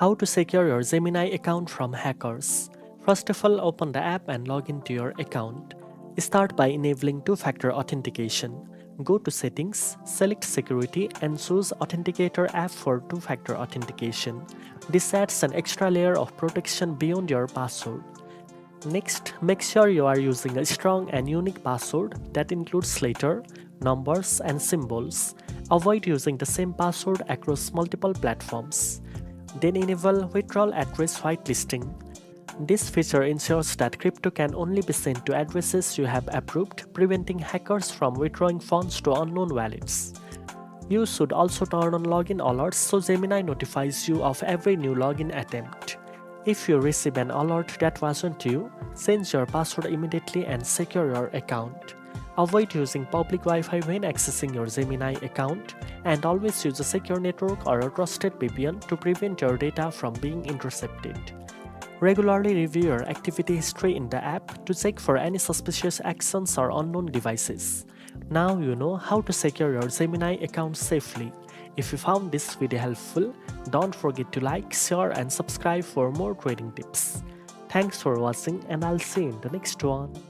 How to secure your Gemini account from hackers. First of all, open the app and log into your account. Start by enabling two-factor authentication. Go to Settings, select Security and choose Authenticator app for two-factor authentication. This adds an extra layer of protection beyond your password. Next, make sure you are using a strong and unique password that includes letters, numbers, and symbols. Avoid using the same password across multiple platforms. Then enable withdrawal address whitelisting. This feature ensures that crypto can only be sent to addresses you have approved, preventing hackers from withdrawing funds to unknown wallets. You should also turn on login alerts so Gemini notifies you of every new login attempt. If you receive an alert that wasn't you, change your password immediately and secure your account. Avoid using public Wi-Fi when accessing your Gemini account, and always use a secure network or a trusted VPN to prevent your data from being intercepted. Regularly review your activity history in the app to check for any suspicious actions or unknown devices. Now you know how to secure your Gemini account safely. If you found this video helpful, don't forget to like, share and subscribe for more trading tips. Thanks for watching and I'll see you in the next one.